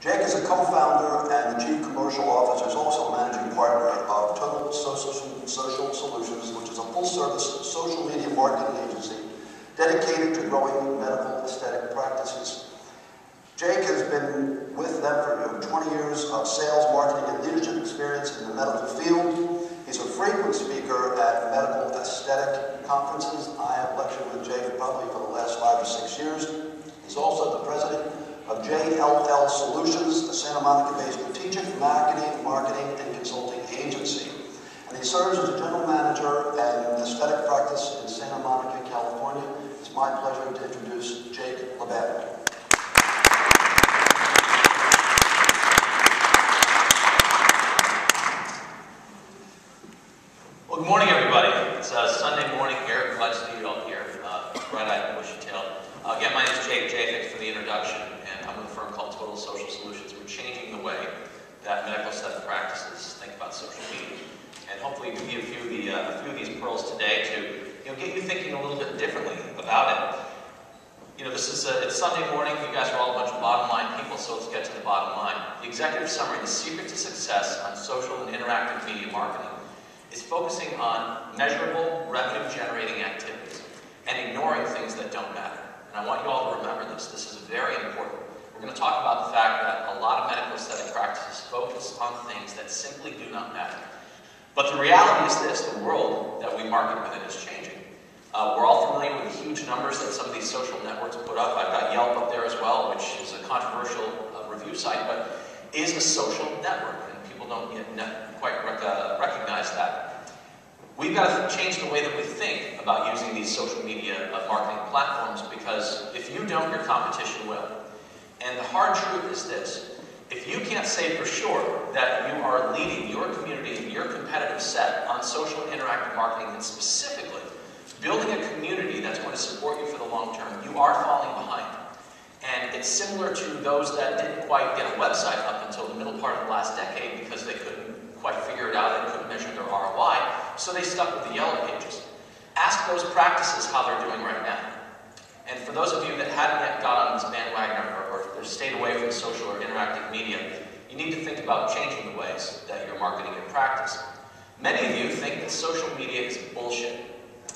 Jake is a co-founder and the Chief Commercial Officer. He's also a managing partner of Total Social Solutions, which is a full-service social media marketing agency dedicated to growing medical aesthetic practices. Jake has been with them for 20 years of sales, marketing, and leadership experience in the medical field. He's a frequent speaker at medical aesthetic conferences. I have lectured with Jake probably for the last 5 or 6 years. He's also the president of JLL Solutions, a Santa Monica-based strategic marketing and consulting agency. And he serves as a general manager and aesthetic practice in Santa Monica, California. It's my pleasure to introduce Jake LeBed. Well, good morning, everybody. It's Sunday morning here. Glad to see you all here. Bright-eyed and bushy-tailed. Again, my name is Jake. Thanks for the introduction. And I'm with a firm called Total Social Solutions. We're changing the way that medical aesthetic practices think about social media. And hopefully give you a few of these pearls today to get you thinking a little bit differently about it. It's Sunday morning. You guys are all a bunch of bottom line people, so let's get to the bottom line. The executive summary, the secret to success on social and interactive media marketing, is focusing on measurable, revenue-generating activities and ignoring things that don't matter. And I want you all to remember this. This is very important. We're going to talk about the fact that a lot of medical aesthetic practices focus on things that simply do not matter. But the reality is this: the world that we market within is changing. We're all familiar with the huge numbers that some of these social networks put up. I've got Yelp up there as well, which is a controversial review site, but is a social network, and people don't yet quite recognize that. We've got to change the way that we think about using these social media marketing platforms, because if you don't, your competition will. And the hard truth is this: if you can't say for sure that you are leading your community and your competitive set on social interactive marketing, and specifically building a community that's going to support you for the long term, you are falling behind. And it's similar to those that didn't quite get a website up until the middle part of the last decade because they couldn't quite figure it out, they couldn't measure their ROI, so they stuck with the yellow pages. Ask those practices how they're doing right now. And for those of you that hadn't yet got on this bandwagon or stayed away from social or interactive media, you need to think about changing the ways that you're marketing your practice. Many of you think that social media is bullshit.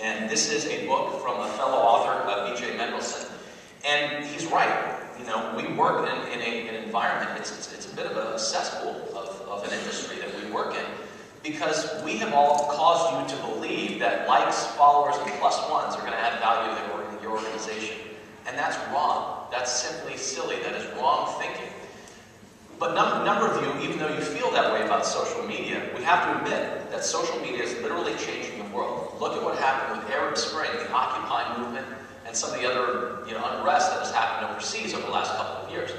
And this is a book from a fellow author, B.J. Mendelsohn. And he's right. We work in an environment, it's a bit of a cesspool of an industry that we work in, because we have all caused you to believe that likes, followers, and plus ones are going to add value to your organization. And that's wrong. That's simply silly. That is wrong thinking. But a number of you, even though you feel that way about social media, we have to admit that social media is literally changing the world. Look at what happened with Arab Spring, the Occupy movement, and some of the other unrest that has happened overseas over the last couple of years.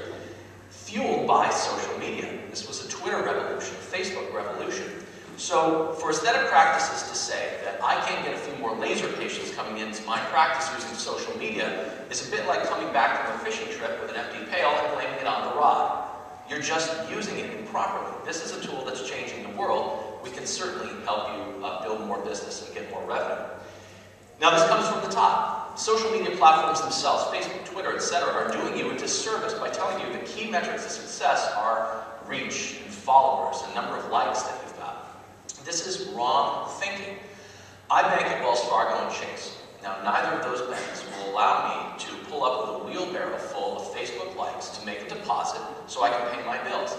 Fueled by social media. This was a Twitter revolution, a Facebook revolution. So for aesthetic practices to say that I can't get a few more laser patients coming into my practice using social media is a bit like coming back from a fishing trip with an empty pail and blaming it on the rod. You're just using it improperly. This is a tool that's changing the world. We can certainly help you build more business and get more revenue. Now, this comes from the top. Social media platforms themselves, Facebook, Twitter, etc., are doing you a disservice by telling you the key metrics of success are reach and followers and number of likes that you've got. This is wrong thinking. I bank at Wells Fargo and Chase. Now, neither of those banks will allow me to pull up with a wheelbarrow full of Facebook likes to make a deposit so I can pay my bills.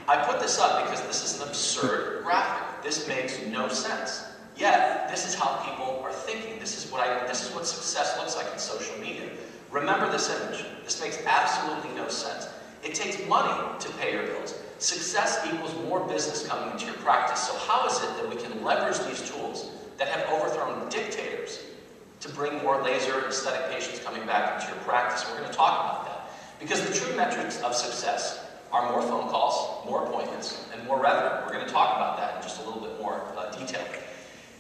I put this up because this is an absurd graphic. This makes no sense. Yet, this is how people are thinking. This is what success looks like in social media. Remember this image. This makes absolutely no sense. It takes money to pay your bills. Success equals more business coming into your practice. So how is it that we can leverage these tools that have overthrown dictators to bring more laser and aesthetic patients coming back into your practice? We're going to talk about that. Because the true metrics of success are more phone calls, more appointments, and more revenue. We're going to talk about that in just a little bit more detail.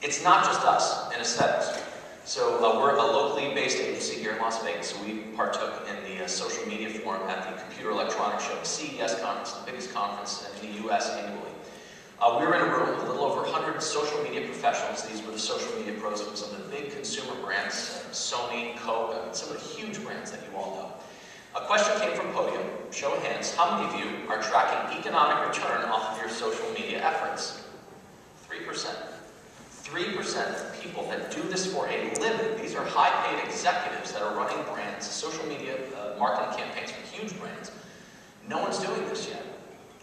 It's not just us in aesthetics. So we're a locally based agency here in Las Vegas. So we partook in the social media forum at the Computer Electronics Show, the CES conference, the biggest conference in the US annually. We were in a room with a little over 100 social media professionals. These were the social media pros of some of the big consumer brands, Sony, Coke, some of the huge brands that you all know. A question came from Podium. Show of hands. How many of you are tracking economic return off of your social media efforts? 3%. 3% of people that do this for a living, these are high-paid executives that are running brands, social media marketing campaigns for huge brands. No one's doing this yet.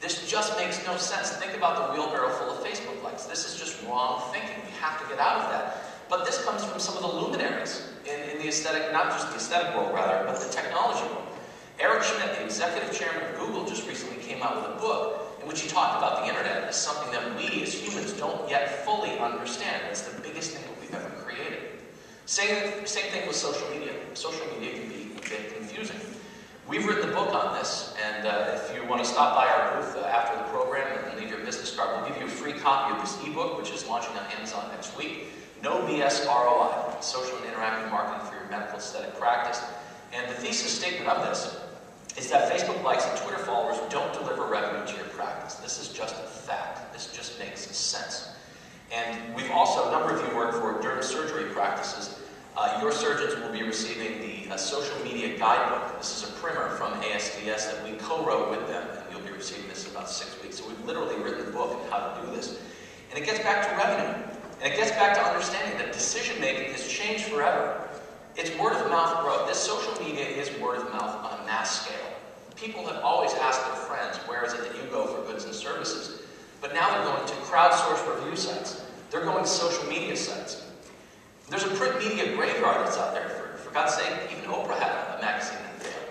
This just makes no sense. Think about the wheelbarrow full of Facebook likes. This is just wrong thinking. We have to get out of that. But this comes from some of the luminaries in the aesthetic, not just the aesthetic world rather, but the technology world. Eric Schmidt, the executive chairman of Google, just recently came out with a book in which he talked about the internet as something that we as humans don't yet fully understand. It's the biggest thing that we've ever created. Same thing with social media. Social media can be a bit confusing. We've written a book on this, and if you want to stop by our booth after the program and leave your business card, we'll give you a free copy of this ebook, which is launching on Amazon next week. No BS ROI, social and interactive marketing for your medical aesthetic practice. And the thesis statement of this is that Facebook likes and Twitter followers don't deliver revenue to your practice. This is just a fact. This just makes sense. And we've also, a number of you work for derm surgery practices. Your surgeons will be receiving the social media guidebook. This is a primer from ASDS that we co-wrote with them, and you'll be receiving this in about 6 weeks. So we've literally written a book on how to do this. And it gets back to revenue. And it gets back to understanding that decision-making has changed forever. It's word-of-mouth growth. This social media is word-of-mouth on a mass scale. People have always asked their friends, where is it that you go for goods and services? But now they're going to crowdsourced review sites. They're going to social media sites. There's a print media graveyard that's out there. For God's sake, even Oprah had a magazine that failed.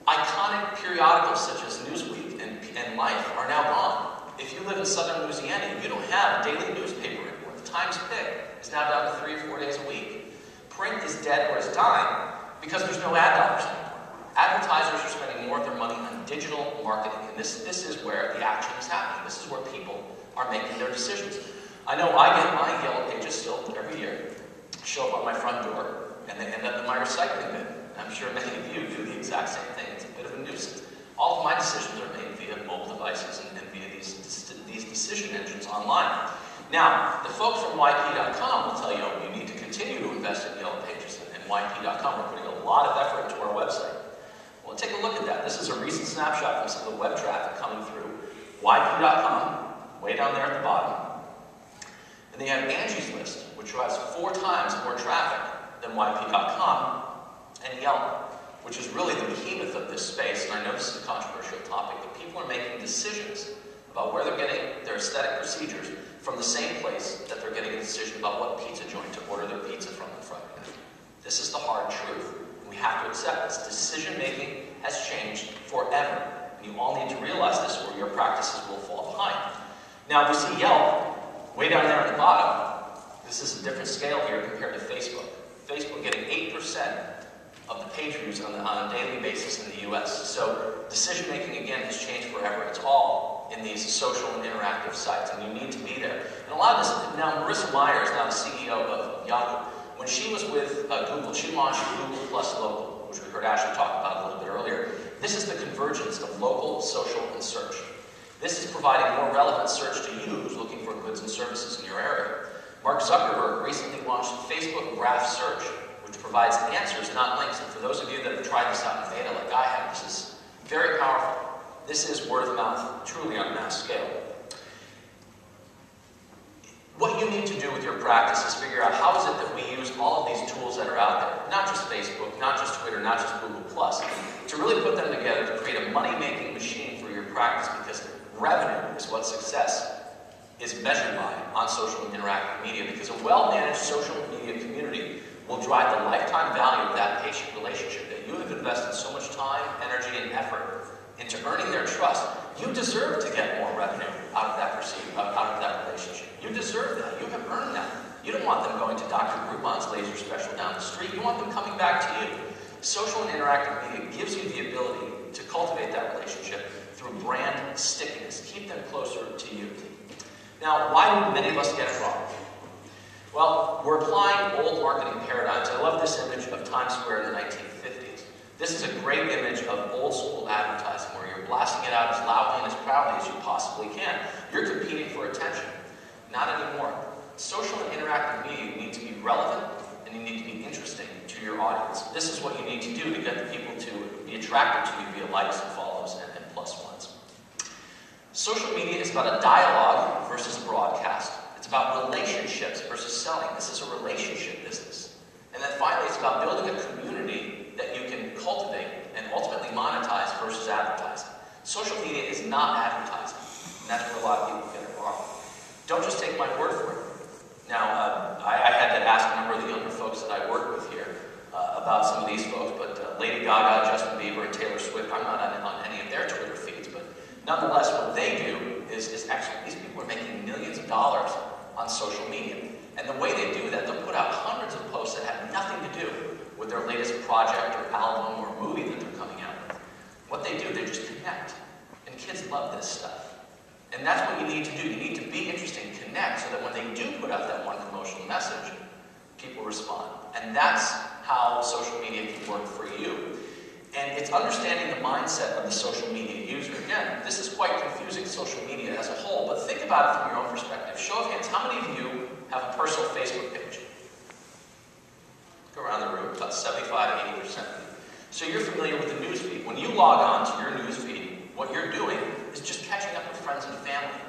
Iconic periodicals such as Newsweek and Life are now gone. If you live in southern Louisiana, you don't have a daily newspaper anymore. The Times Pick is now down to 3 or 4 days a week. Print is dead or is dying because there's no ad dollars anymore. Advertisers are spending more of their money on digital marketing, and this is where the action is happening. This is where people are making their decisions. I know I get my yellow pages still every year, show up on my front door, and they end up in my recycling bin. I'm sure many of you do the exact same thing. It's a bit of a nuisance. All of my decisions are made via mobile devices and via these decision engines online. Now, the folks from YP.com will tell you, you need to continue to invest in yellow pages, and YP.com are putting a lot of effort into our website. Well, take a look at that. This is a recent snapshot from some of the web traffic coming through YP.com, way down there at the bottom. And they have Angie's List, which drives 4 times more traffic than YP.com, and Yelp, which is really the behemoth of this space. And I know this is a controversial topic, but people are making decisions about where they're getting their aesthetic procedures from the same place that they're getting a decision about what pizza joint to order their pizza from on Friday night. This is the hard truth. We have to accept this. Decision-making has changed forever. And you all need to realize this, or your practices will fall behind. Now, we see Yelp way down there at the bottom. This is a different scale here compared to Facebook. Facebook getting 8% of the page views on a daily basis in the US. So decision-making, again, has changed forever. It's all in these social and interactive sites, and you need to be there. And a lot of this, now Marissa Mayer is now the CEO of Yahoo. When she was with Google, she launched Google Plus Local, which we heard Ashley talk about a little bit earlier. This is the convergence of local, social, and search. This is providing more relevant search to you who's looking for goods and services in your area. Mark Zuckerberg recently launched Facebook Graph Search, which provides answers, not links. And for those of you that have tried this out in beta like I have, this is very powerful. This is word of mouth, truly on a mass scale. What you need to do with your practice is figure out how is it that we use all of these tools that are out there, not just Facebook, not just Twitter, not just Google+, to really put them together to create a money-making machine for your practice, because revenue is what success is measured by on social and interactive media, because a well-managed social media community will drive the lifetime value of that patient relationship that you have invested so much time, energy, and effort into earning their trust. You deserve to get more revenue out of that relationship. You deserve that. You have earned that. You don't want them going to Dr. Groupon's laser special down the street. You want them coming back to you. Social and interactive media gives you the ability to cultivate that relationship through brand stickiness. Keep them closer to you. Now, why do many of us get it wrong? Well, we're applying old marketing paradigms. I love this image of Times Square in the 1950s. This is a great image of old school advertising where you're blasting it out as loudly and as proudly as you possibly can. You're competing for attention. Not anymore. Social and interactive media, you need to be relevant and you need to be interesting to your audience. This is what you need to do to get the people to be be attracted to you via likes and follows and plus ones. Social media is about a dialogue versus a broadcast. It's about relationships versus selling. This is a relationship business. And then finally, it's about building a community that you can cultivate and ultimately monetize versus advertising. Social media is not advertising, and that's where a lot of people get it wrong. Don't just take my word for it. Now, I had to ask a number of the younger folks that I work with here about some of these folks, but Lady Gaga, Justin Bieber, and Taylor Swift, I'm not on any of their Twitter feeds, but nonetheless, what they do is excellent. These people are making millions of dollars on social media. And the way they do that, they'll put out hundreds of posts that have nothing to do with their latest project or album or movie that they're coming out with. What they do, they just connect. And kids love this stuff. And that's what you need to do. You need to be interesting, connect, so that when they do put out that one promotional message, people respond. And that's how social media can work for you. And it's understanding the mindset of the social media user. Again, this is quite confusing, social media as a whole, but think about it from your own perspective. Show of hands, how many of you have a personal Facebook page? Go around the room, about 75 to 80% of you. So you're familiar with the news feed. When you log on to your news feed, what you're doing is just catching up with friends and family.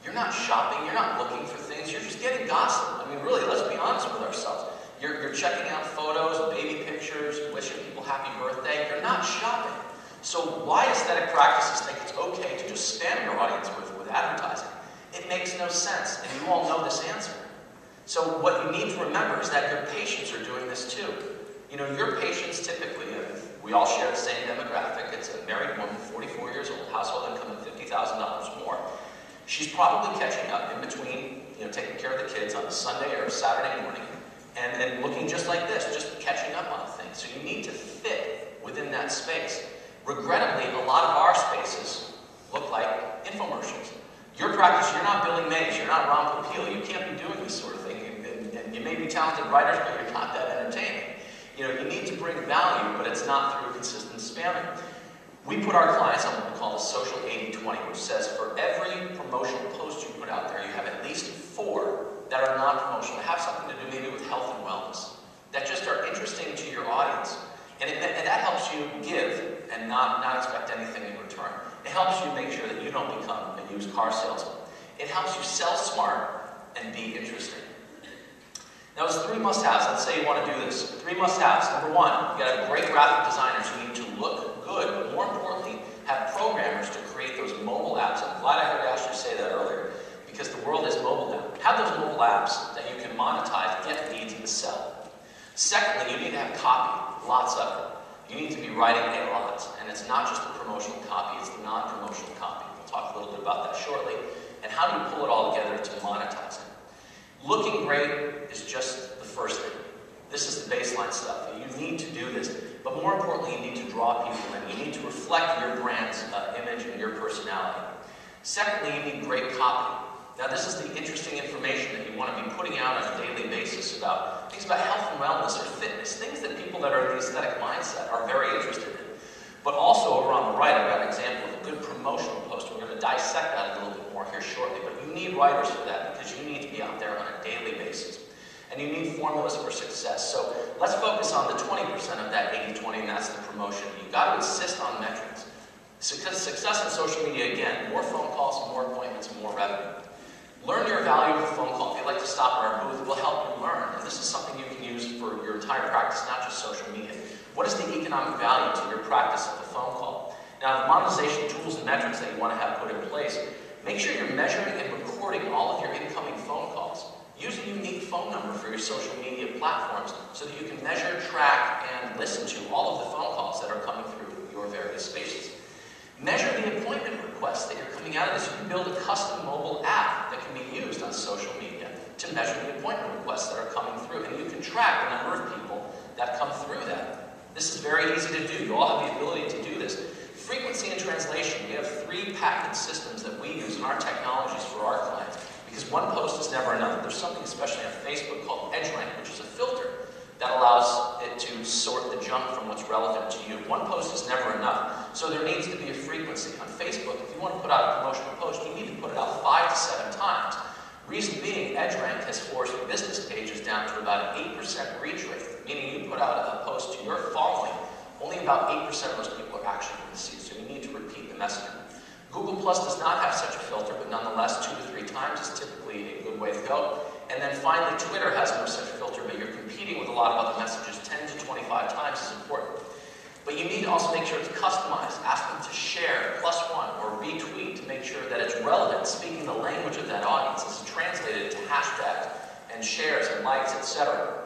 You're not shopping, you're not looking for things, you're just getting gossip. I mean, really, let's be honest with ourselves. You're checking out photos, baby pictures, wishing people happy birthday. You're not shopping. So why aesthetic practices think it's okay to just spam your audience with advertising? It makes no sense, and you all know this answer. So what you need to remember is that your patients are doing this too. You know, your patients typically, we all share the same demographic. It's a married woman, 44 years old, household income of $50,000 or more. She's probably catching up in between, you know, taking care of the kids on a Sunday or a Saturday morning, and looking just like this, just catching up on things. So you need to fit within that space. Regrettably, a lot of our spaces look like infomercials. Your practice, you're not Billy Mays, you're not Ron Popeil, you can't be doing this sort of thing. And you may be talented writers, but you're not that entertaining. You know, you need to bring value, but it's not through consistent spamming. We put our clients on what we call the social 80-20, which says for every promotional post you put out there, you have at least 4 that are non-promotional, that have something to do maybe with health and wellness, that just are interesting to your audience. And that helps you give and not expect anything in return. It helps you make sure that you don't become a used car salesman. It helps you sell smart and be interesting. Now, there's 3 must-haves. Let's say you want to do this. 3 must-haves. Number 1, you've got to have great graphic designers who need to look good, but more importantly, have programmers to create those mobile apps. I'm glad I heard Ashley say that earlier, because the world is mobile now. Have those mobile apps that you can monetize, get leads, and sell. Secondly, you need to have copy, lots of it. You need to be writing a lot, and it's not just the promotional copy, it's the non-promotional copy. We'll talk a little bit about that shortly. And how do you pull it all together to monetize it? Looking great is just the first thing. This is the baseline stuff. You need to do this, but more importantly, you need to draw people in. You need to reflect your brand's image and your personality. Secondly, you need great copy. Now, this is the interesting information that you want to be putting out on a daily basis about things about health and wellness or fitness, things that people that are in the aesthetic mindset are very interested in. But also over on the right, I've got an example of a good promotional post. We're going to dissect that a little bit more here shortly, but you need writers for that because you need to be out there on a daily basis. And you need formulas for success. So let's focus on the 20% of that 80-20, and that's the promotion. You've got to insist on metrics. Because success in social media, again, more phone calls, more appointments, more revenue. Learn your value with a phone call. If you'd like to stop at our booth, we'll help you learn. And this is something you can use for your entire practice, not just social media. What is the economic value to your practice of the phone call? Now, the monetization tools and metrics that you want to have put in place, make sure you're measuring and recording all of your incoming phone calls. Use a unique phone number for your social media platforms so that you can measure, track, and listen to all of the phone calls that are coming through your various spaces. Measure the appointment requests that you're coming out of this. You can build a custom mobile app that can be used on social media to measure the appointment requests that are coming through. And you can track the number of people that come through that. This is very easy to do. You all have the ability to do this. Frequency and translation. We have 3 patented systems that we use in our technologies for our clients. Because one post is never enough. There's something especially on Facebook called EdgeRank, which is a filter that allows it to sort the junk from what's relevant to you. One post is never enough, so there needs to be a frequency. On Facebook, if you want to put out a promotional post, you need to put it out 5 to 7 times. Reason being, EdgeRank has forced business pages down to about an 8% reach rate, meaning you put out a post to your following Only about 8% of those people are actually going to see it, so you need to repeat the messaging. Google Plus does not have such a filter, but nonetheless, 2 to 3 times is typically a good way to go. And then finally, Twitter has no such filter, but you're competing with a lot of other messages. 10 to 25 times is important. But you need to also make sure it's customized. Ask them to share, +1, or retweet to make sure that it's relevant, speaking the language of that audience. It's translated to hashtags and shares and likes, etc.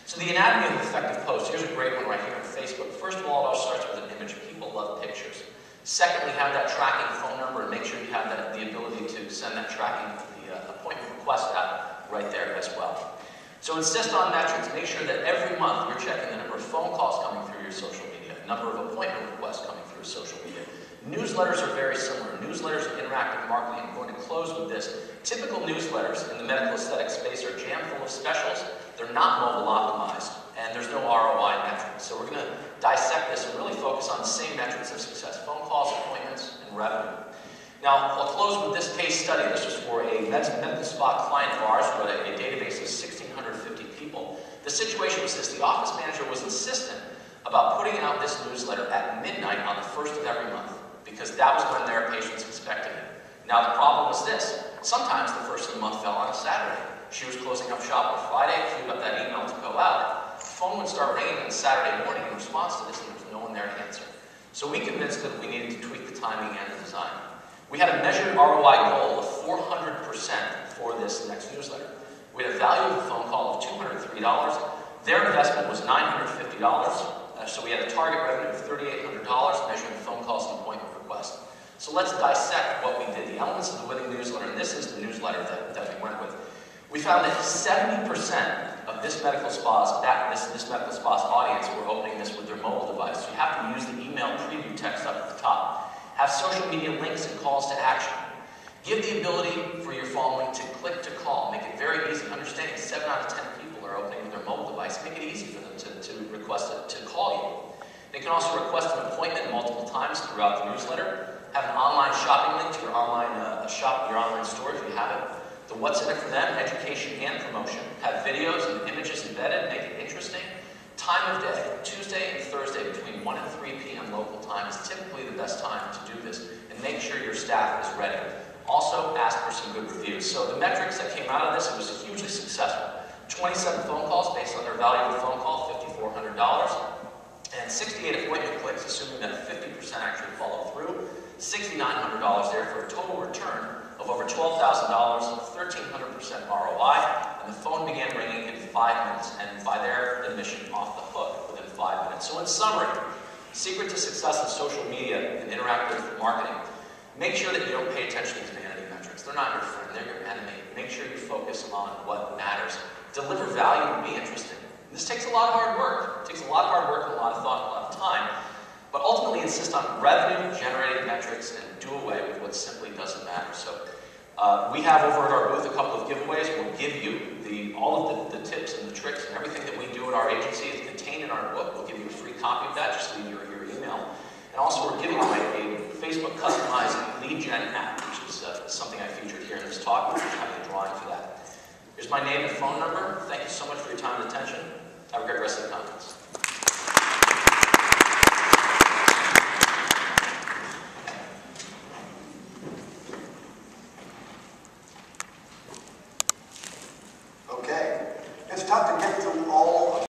So the anatomy of an effective post, here's a great one right here on Facebook. First of all, it all starts with an image. People love pictures. Secondly, have that tracking phone number and make sure you have the ability to send that tracking to the appointment request app right there as well. So insist on metrics. Make sure that every month you're checking the number of phone calls coming through your social media, number of appointment requests coming through social media. Newsletters are very similar. Newsletters are interactive marketing. I'm going to close with this. Typical newsletters in the medical aesthetic space are jam full of specials. They're not mobile optimized, and there's no ROI metrics. So we're going to dissect this and really focus on the same metrics of success: phone calls, appointments, and revenue. Now, I'll close with this case study. This was for a medical spa client of ours who had a database of 1,650 people. The situation was this: the office manager was insistent about putting out this newsletter at midnight on the 1st of every month, because that was when their patients expected it. Now, the problem was this: sometimes the 1st of the month fell on a Saturday. She was closing up shop on Friday, queued up that email to go out. The phone would start ringing on Saturday morning in response to this, and there was no one there to answer. So we convinced her that we needed to tweak the timing and the design. We had a measured ROI goal of 400% for this next newsletter. We had a value of the phone call of $203. Their investment was $950, so we had a target revenue of $3,800 measuring the phone calls and appointment requests. So let's dissect what we did, the elements of the winning newsletter, and this is the newsletter that we went with. We found that 70% of this medical spa's audience were opening this with their mobile device. So you have to use the email preview text up at the top. Have social media links and calls to action. Give the ability for your following to click to call. Make it very easy. Understanding 7 out of 10 people are opening with their mobile device. Make it easy for them to request it, to call you. They can also request an appointment multiple times throughout the newsletter. Have an online shopping link to your online your online store if you have it. The what's in it for them, education and promotion. Have videos and images embedded, make it interesting. Time of day, Tuesday and Thursday between 1 and 3 p.m. local time is typically the best time to do this, and make sure your staff is ready. Also, ask for some good reviews. So the metrics that came out of this, it was hugely successful. 27 phone calls based on their value of the phone call, $5,400, and 68 appointment clicks, assuming that 50% actually follow through. $6,900 there for a total return of over $12,000, 1,300% ROI, and the phone began ringing in 5 minutes, and by their admission, off the hook within 5 minutes. So in summary, secret to success in social media and interactive marketing: make sure that you don't pay attention to these vanity metrics. They're not your friend, they're your enemy. Make sure you focus on what matters. Deliver value and be interesting. This takes a lot of hard work. It takes a lot of hard work and a lot of thought and a lot of time. But ultimately insist on revenue-generating metrics and do away with what simply doesn't matter. So we have over at our booth a couple of giveaways. We'll give you all of the tips and the tricks and everything that we do at our agency is contained in our book. We'll give you a free copy of that. Just leave your email. And also we're giving away a Facebook customized lead gen app, which is something I featured here in this talk. We're having a drawing for that. Here's my name and phone number. Thank you so much for your time and attention. Have a great rest of the conference.